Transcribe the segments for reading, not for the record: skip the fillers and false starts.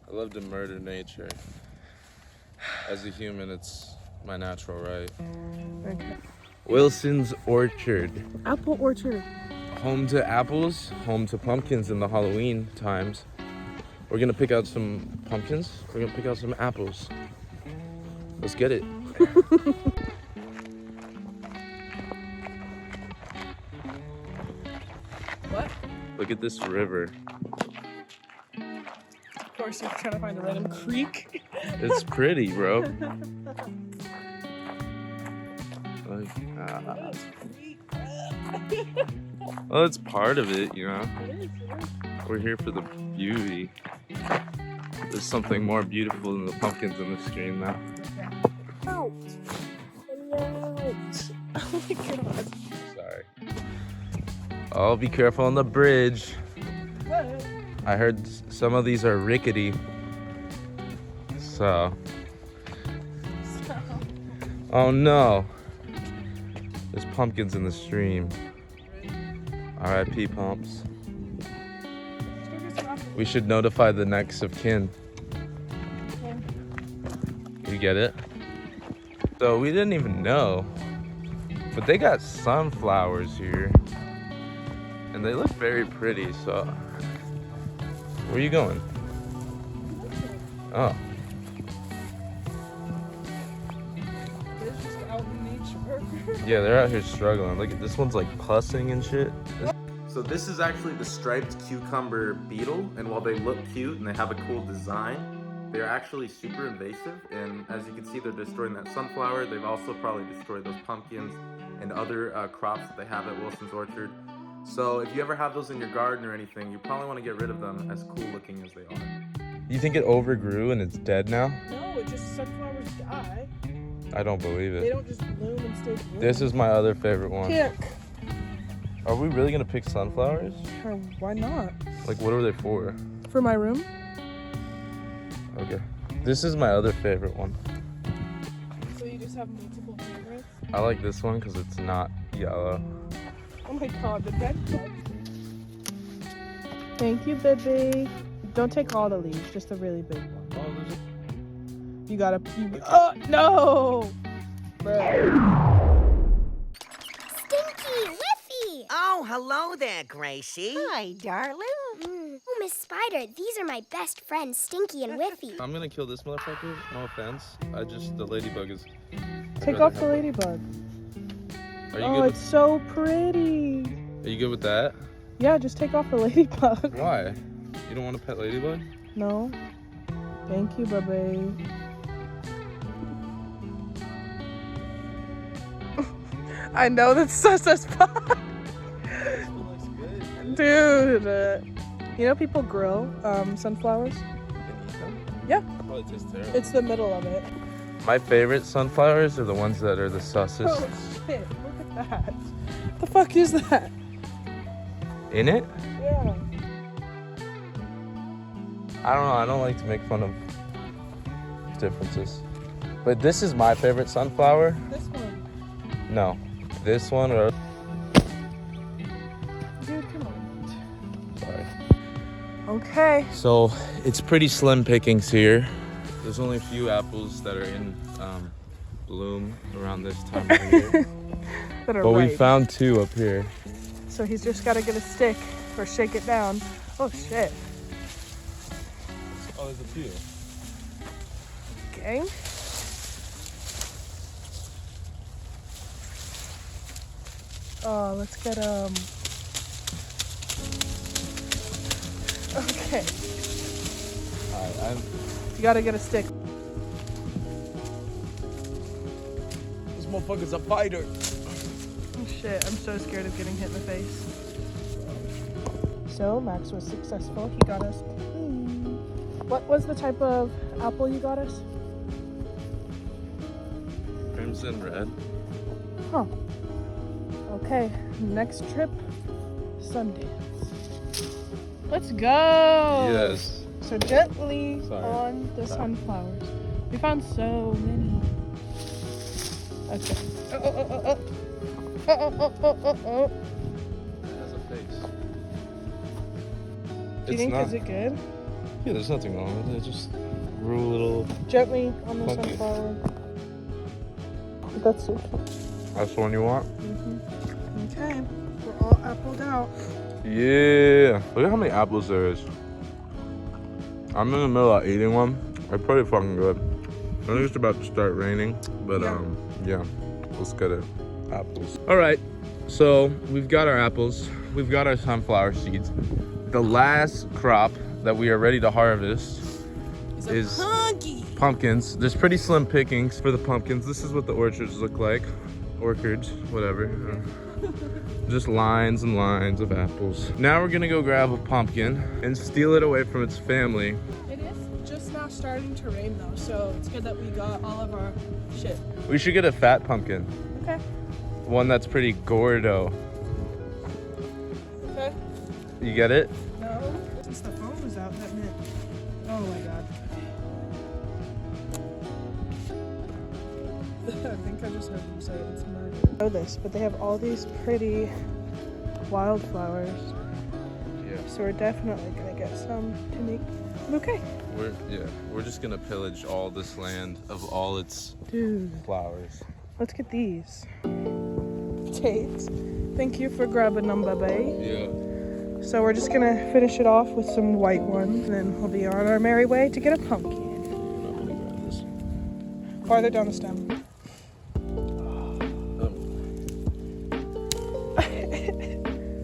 I love to murder nature. As a human, it's my natural right. Okay. Wilson's Orchard. Apple orchard. Home to apples, home to pumpkins in the Halloween times. We're gonna pick out some pumpkins. We're gonna pick out some apples. Let's get it. What? Look at this river. Of course, you're trying to find a random creek. It's pretty, bro. Like, well, it's part of it, you know. We're here for the beauty. There's something more beautiful than the pumpkins on the screen now. Out. Out. Oh my god. Sorry. Oh, be careful on the bridge. What? I heard some of these are rickety. So. Oh no. There's pumpkins in the stream. R.I.P. pumps. We should notify the next of kin. You get it? So we didn't even know. But they got sunflowers here. And they look very pretty, so. Where are you going? Oh. They're just out in nature. Yeah, they're out here struggling. Look at this one's like pussing and shit. So this is actually the striped cucumber beetle, and while they look cute and they have a cool design, they're actually super invasive, and as you can see, they're destroying that sunflower. They've also probably destroyed those pumpkins and other crops that they have at Wilson's Orchard. So if you ever have those in your garden or anything, you probably want to get rid of them, as cool looking as they are. You think it overgrew and it's dead now? No, it just sunflowers die. I don't believe They it. don't just bloom and stay blooming. This is my other favorite one. Pick. Are we really gonna pick sunflowers? Sure, why not? Like, what are they for? For my room? Okay. This is my other favorite one. So you just have multiple favorites? I like this one because it's not yellow. Oh my god, the bed bug. Thank you, baby. Don't take all the leaves, just the really big one. Oh, there's You gotta. Oh no! Bro. Oh, hello there, Gracie. Hi, darling. Oh, Miss Spider, these are my best friends, Stinky and Whiffy. I'm gonna kill this motherfucker. No offense. The ladybug is. Take off the ladybug. Are you Oh, good it's so pretty. Are you good with that? Yeah, just take off the ladybug. Why? You don't want a pet ladybug? No. Thank you, baby. I know that's such a spot. Dude. You know people grill sunflowers? Yeah. Probably tastes terrible. It's the middle of it. My favorite sunflowers are the ones that are the sussest. Oh shit, look at that. What the fuck is that? In it? Yeah. I don't know. I don't like to make fun of differences. But this is my favorite sunflower. This one. No. This one or... Dude, come on. Sorry. Okay. So it's pretty slim pickings here. There's only a few apples that are in bloom around this time of year. That are But we ripe. found two up here. So he's just gotta get a stick or shake it down. Oh shit. Oh, there's a few. Okay. Oh, let's get Okay. Alright, You gotta get a stick. this motherfucker's a fighter. Oh shit, I'm so scared of getting hit in the face. So Max was successful. He got us. What was the type of apple you got us? Crimson red. Huh. Okay, next trip, Sundance. Let's go! Yes. So gently Sorry. on the Sorry. sunflowers. We found so many. Okay. Oh. It has a face. Do you think, is it good? Yeah, there's nothing wrong with it. Just grew a little. Gently on the Funky. sunflower. That's so cute. That's the one you want? Okay, we're all appled out. Yeah. Look at how many apples there is. I'm in the middle of eating one. They're pretty fucking good. I think it's about to start raining, but yeah, let's get it. Apples. All right, so we've got our apples. We've got our sunflower seeds. The last crop that we are ready to harvest is pumpkins. There's pretty slim pickings for the pumpkins. This is what the orchards look like. Orchards, whatever. Just lines and lines of apples. Now we're gonna go grab a pumpkin and steal it away from its family. It is just now starting to rain though, so it's good that we got all of our shit. We should get a fat pumpkin. Okay. One that's pretty gordo. Okay. You get it? No. Since the phone was out, that meant. Oh my god. I think I just heard them say it's murder. I know this, but they have all these pretty wildflowers. Yeah. So we're definitely gonna get some to make a bouquet. We're just gonna pillage all this land of all its Dude, flowers. let's get these. Tate, thank you for grabbing them, baby. Yeah. So we're just gonna finish it off with some white ones, and then we'll be on our merry way to get a pumpkin. I'm gonna grab this. Farther down the stem.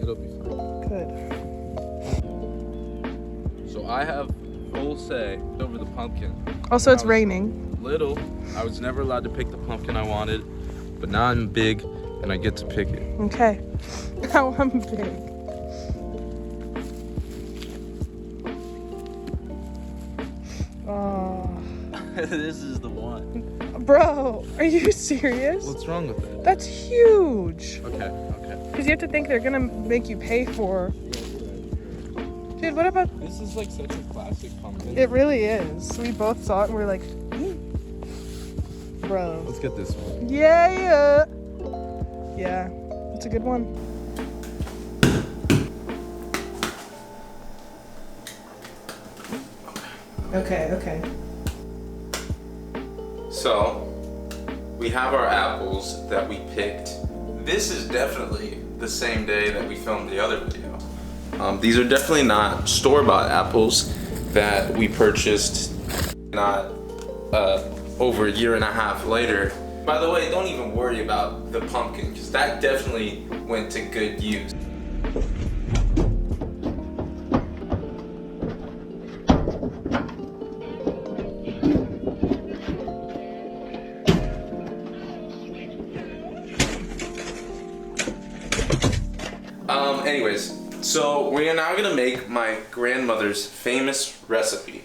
It'll be fine. Good. So I have full say over the pumpkin. Also, it's raining. Little, I was never allowed to pick the pumpkin I wanted, but now I'm big and I get to pick it. Okay. Now I'm big. Oh. This is the one. Bro, are you serious? What's wrong with it? That's huge. Okay. Because you have to think they're gonna make you pay for. Dude, what about? This is like such a classic pumpkin. It really is. We both saw it and we were like, bro. Let's get this one. Yeah. Yeah, it's a good one. Okay. So, we have our apples that we picked. This is definitely the same day that we filmed the other video. These are definitely not store-bought apples that we purchased not over a year and a half later. By the way, don't even worry about the pumpkin, because that definitely went to good use. Anyways, so we are now gonna make my grandmother's famous recipe,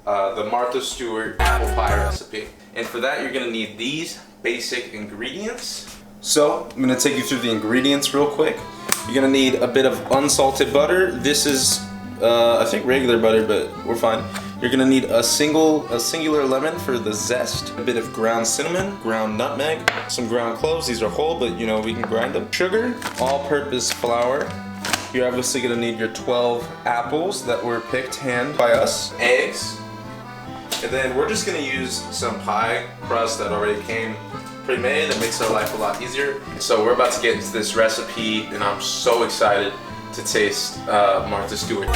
the Martha Stewart apple pie recipe. And for that, you're gonna need these basic ingredients. So I'm gonna take you through the ingredients real quick. You're gonna need a bit of unsalted butter. This is, I think regular butter, but we're fine. You're gonna need a singular lemon for the zest, a bit of ground cinnamon, ground nutmeg, some ground cloves. These are whole, but you know, we can grind them. Sugar, all-purpose flour. You're obviously gonna need your 12 apples that were picked hand by us. Eggs. And then we're just gonna use some pie crust that already came pre-made. That makes our life a lot easier. So we're about to get into this recipe, and I'm so excited to taste Martha Stewart.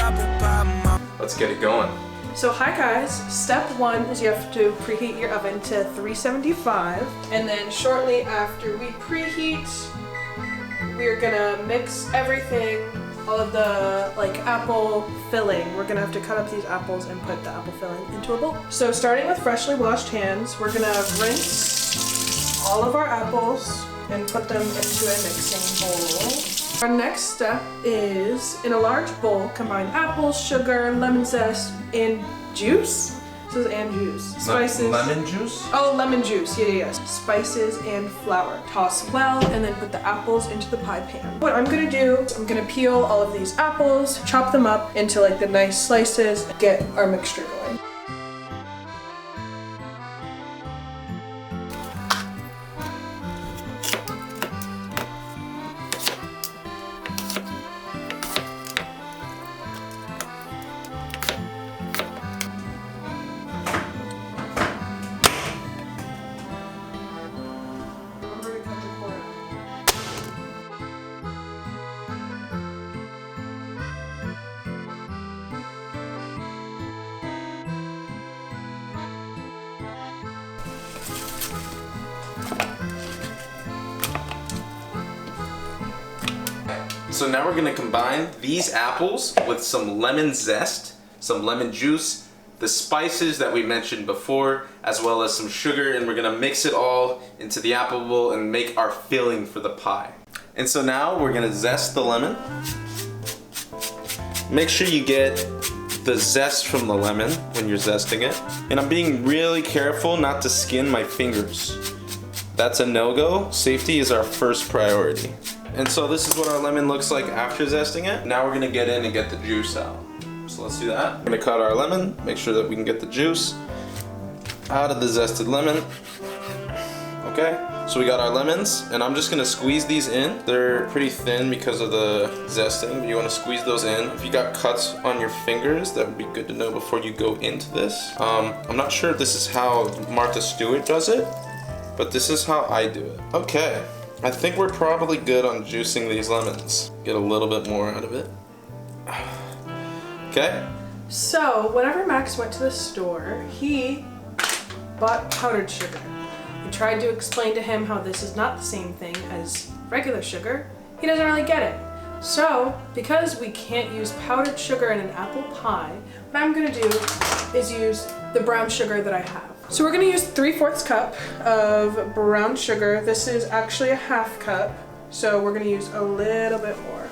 Let's get it going. So hi guys, step one is you have to preheat your oven to 375, and then shortly after we preheat, we're gonna mix everything, all of the apple filling. We're gonna have to cut up these apples and put the apple filling into a bowl. So starting with freshly washed hands, we're gonna rinse all of our apples and put them into a mixing bowl. Our next step is, in a large bowl, combine apples, sugar, lemon zest, and juice. It says and juice. Spices. Lemon juice? Oh, lemon juice. Yeah. Spices and flour. Toss well, and then put the apples into the pie pan. What I'm gonna do is I'm gonna peel all of these apples, chop them up into the nice slices, get our mixture going. So now we're gonna combine these apples with some lemon zest, some lemon juice, the spices that we mentioned before, as well as some sugar, and we're gonna mix it all into the apple bowl and make our filling for the pie. And so now we're gonna zest the lemon. Make sure you get the zest from the lemon when you're zesting it. And I'm being really careful not to skin my fingers. That's a no-go. Safety is our first priority. And so this is what our lemon looks like after zesting it. Now we're gonna get in and get the juice out. So let's do that. We're gonna cut our lemon, make sure that we can get the juice out of the zested lemon. Okay, so we got our lemons, and I'm just gonna squeeze these in. They're pretty thin because of the zesting, but you wanna squeeze those in. If you got cuts on your fingers, that would be good to know before you go into this. I'm not sure if this is how Martha Stewart does it, but this is how I do it. Okay, I think we're probably good on juicing these lemons. Get a little bit more out of it. Okay. So, whenever Max went to the store, he bought powdered sugar. We tried to explain to him how this is not the same thing as regular sugar. He doesn't really get it. So, because we can't use powdered sugar in an apple pie, what I'm gonna do is use the brown sugar that I have. So we're gonna use 3/4 cup of brown sugar. This is actually a 1/2 cup, so we're gonna use a little bit more.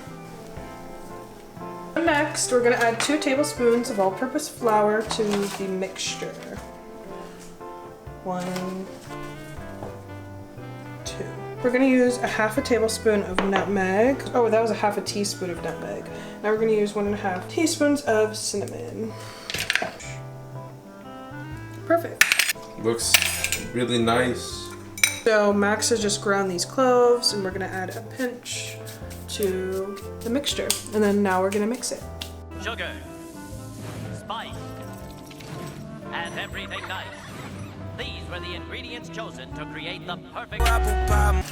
Next, we're gonna add 2 tablespoons of all-purpose flour to the mixture. 1, 2. We're gonna use a 1/2 tablespoon of nutmeg. Oh, that was a 1/2 teaspoon of nutmeg. Now we're gonna use 1.5 teaspoons of cinnamon. Perfect. Looks really nice. So Max has just ground these cloves, and we're gonna add a pinch to the mixture. And then now we're gonna mix it. Sugar, spice, and everything nice. These were the ingredients chosen to create the perfect apple pie.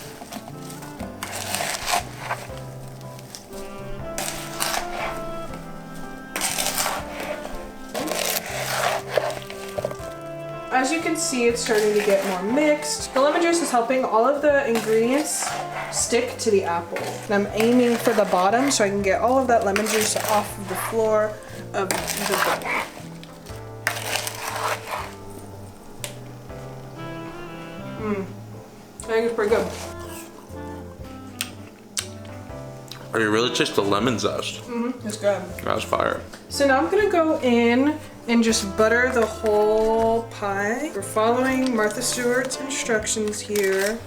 As you can see, it's starting to get more mixed. The lemon juice is helping all of the ingredients stick to the apple. And I'm aiming for the bottom so I can get all of that lemon juice off of the floor of the bowl. I think it's pretty good. Are you really just the lemon zest? It's good. That's fire. So now I'm gonna go in and just butter the whole pie. We're following Martha Stewart's instructions here.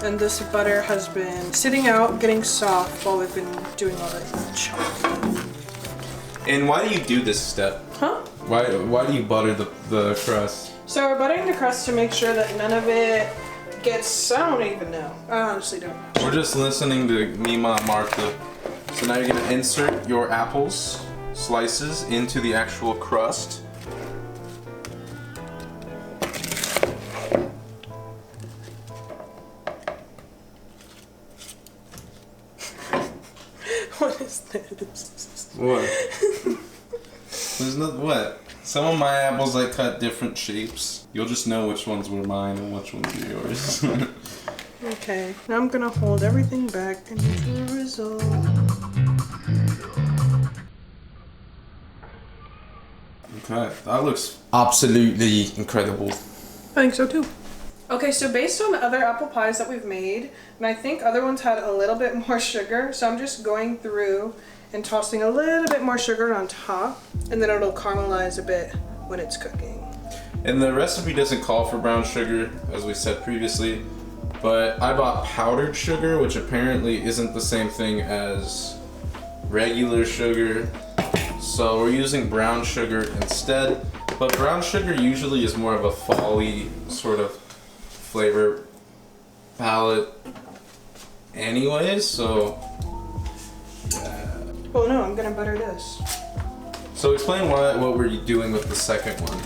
And this butter has been sitting out, getting soft while we've been doing all the chopping. And why do you do this step? Huh? Why do you butter the crust? So we're buttering the crust to make sure that none of it gets, I don't even know. I honestly don't. We're just listening to Mila and Martha. So now you're gonna insert your apples, slices, into the actual crust. What is this? What? There's no what? Some of my apples I cut different shapes. You'll just know which ones were mine and which ones are yours. Okay, now I'm gonna hold everything back and enjoy the result. Okay, that looks absolutely incredible. I think so too. Okay, so based on other apple pies that we've made, and I think other ones had a little bit more sugar, so I'm just going through and tossing a little bit more sugar on top, and then it'll caramelize a bit when it's cooking. And the recipe doesn't call for brown sugar, as we said previously, but I bought powdered sugar, which apparently isn't the same thing as regular sugar. So we're using brown sugar instead, but brown sugar usually is more of a fall-y sort of flavor palette anyways, so yeah. Oh no, I'm gonna butter this. So explain what we're doing with the second one.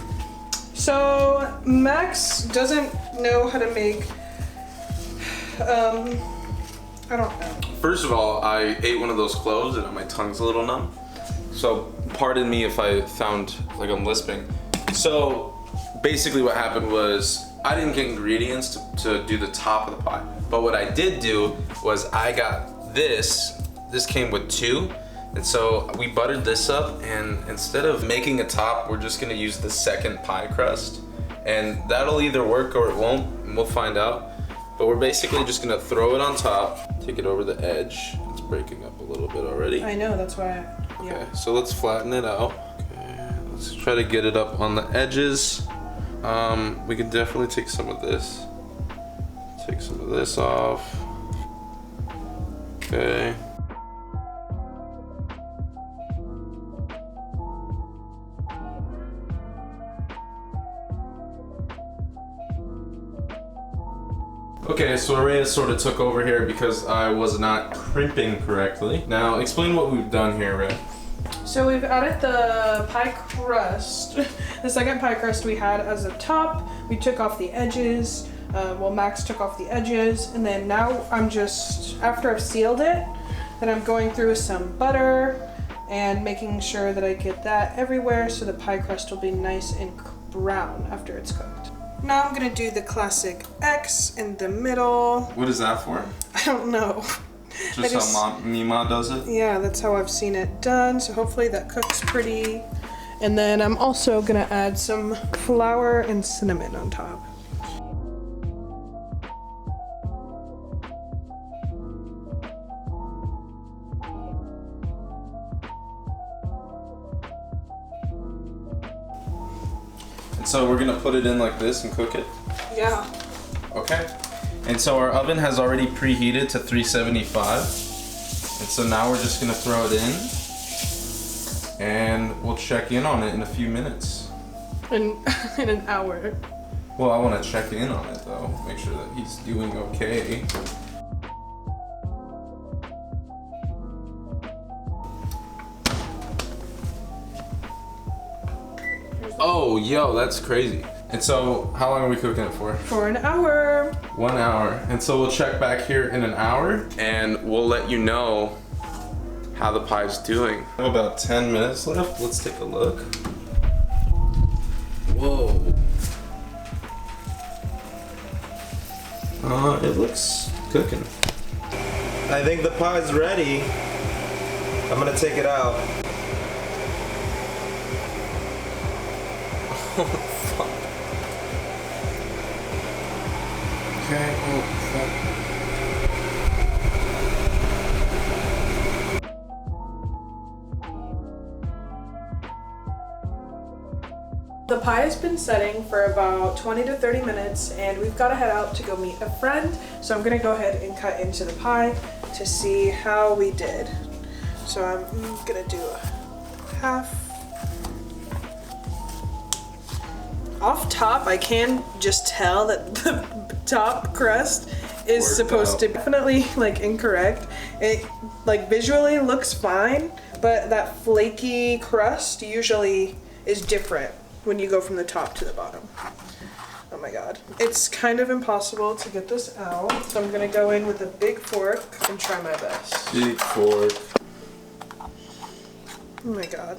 So Max doesn't know how to make, I don't know. First of all, I ate one of those cloves and my tongue's a little numb. So pardon me if I sound like I'm lisping. So basically what happened was I didn't get ingredients to do the top of the pie. But what I did do was I got this this came with 2. And so we buttered this up, and instead of making a top, we're just gonna use the second pie crust. And that'll either work or it won't, and we'll find out. But we're basically just gonna throw it on top, take it over the edge. It's breaking up a little bit already. I know, that's why. Okay, so let's flatten it out. Okay, let's try to get it up on the edges. We can definitely take some of this. Take some of this off. Okay. Okay, so Araya sort of took over here because I was not crimping correctly. Now, explain what we've done here, Araya. So we've added the pie crust, the second pie crust we had as a top. We took off the edges, well, Max took off the edges, and then now I'm just, after I've sealed it, then I'm going through with some butter and making sure that I get that everywhere so the pie crust will be nice and brown after it's cooked. Now I'm gonna do the classic X in the middle. What is that for? I don't know. Just how Mila does it? Yeah, that's how I've seen it done. So hopefully that cooks pretty. And then I'm also gonna add some flour and cinnamon on top. So we're gonna put it in like this and cook it? Yeah. Okay. And so our oven has already preheated to 375. And so now we're just gonna throw it in and we'll check in on it in a few minutes. In an hour. Well, I wanna check in on it though. Make sure that he's doing okay. Oh, yo, that's crazy. And so, how long are we cooking it for? For an hour. 1 hour. And so we'll check back here in an hour and we'll let you know how the pie's doing. About 10 minutes left. Let's take a look. Whoa. It looks cooking. I think the pie's ready. I'm gonna take it out. Oh, fuck. Okay, oh, The pie has been setting for about 20 to 30 minutes and we've got to head out to go meet a friend. So I'm gonna go ahead and cut into the pie to see how we did. So I'm gonna do half. Off top, I can just tell that the top crust is supposed to be definitely like incorrect. It like visually looks fine, but that flaky crust usually is different when you go from the top to the bottom. Oh my god. It's kind of impossible to get this out, so I'm gonna go in with a big fork and try my best. big fork. Oh my god.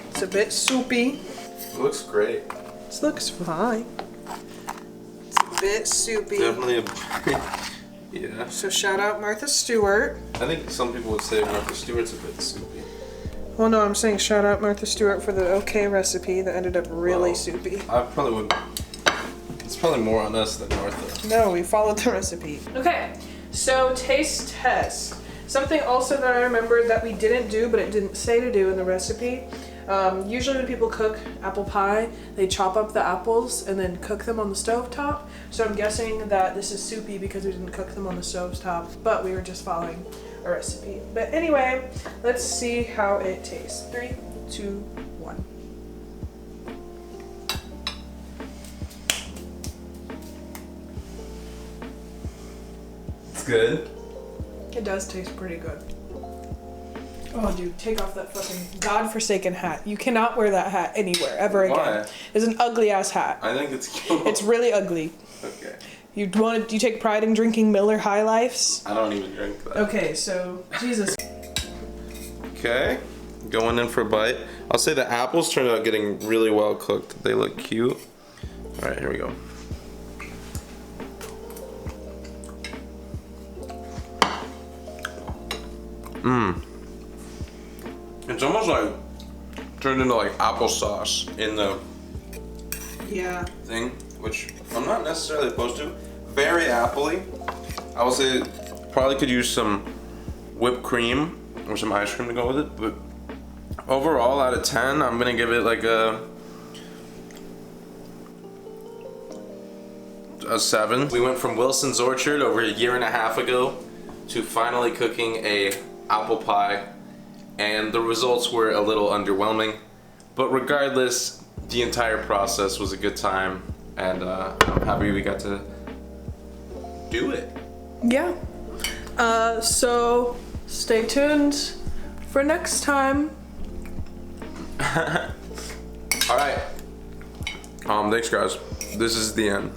It's a bit soupy. It looks great. This looks fine. It's a bit soupy. Definitely a yeah. So shout out Martha Stewart. I think some people would say Martha Stewart's a bit soupy. Well, no, I'm saying shout out Martha Stewart for the okay recipe that ended up really soupy. I probably would. It's probably more on us than Martha. No, we followed the recipe. Okay, so taste test. Something also that I remembered that we didn't do, but it didn't say to do in the recipe. Usually when people cook apple pie, they chop up the apples and then cook them on the stove top. So I'm guessing that this is soupy because we didn't cook them on the stove top, but we were just following a recipe. But anyway, let's see how it tastes. 3, 2, 1. It's good. It does taste pretty good. Oh, dude, take off that fucking godforsaken hat. You cannot wear that hat anywhere ever again. Why? It's an ugly ass hat. I think it's cute. It's really ugly. Okay. You take pride in drinking Miller High Lifes? I don't even drink that. Okay, so Jesus. Okay. Going in for a bite. I'll say the apples turned out getting really well cooked. They look cute. All right, here we go. It's almost like turned into like applesauce in the Yeah. thing, which I'm not necessarily opposed to. Very appley. I will say probably could use some whipped cream or some ice cream to go with it, but overall out of 10, I'm gonna give it like a 7. We went from Wilson's Orchard over a year and a half ago to finally cooking a apple pie, and the results were a little underwhelming, but regardless, the entire process was a good time, and I'm happy we got to do it. Yeah. So stay tuned for next time. All right. Thanks guys. This is the end.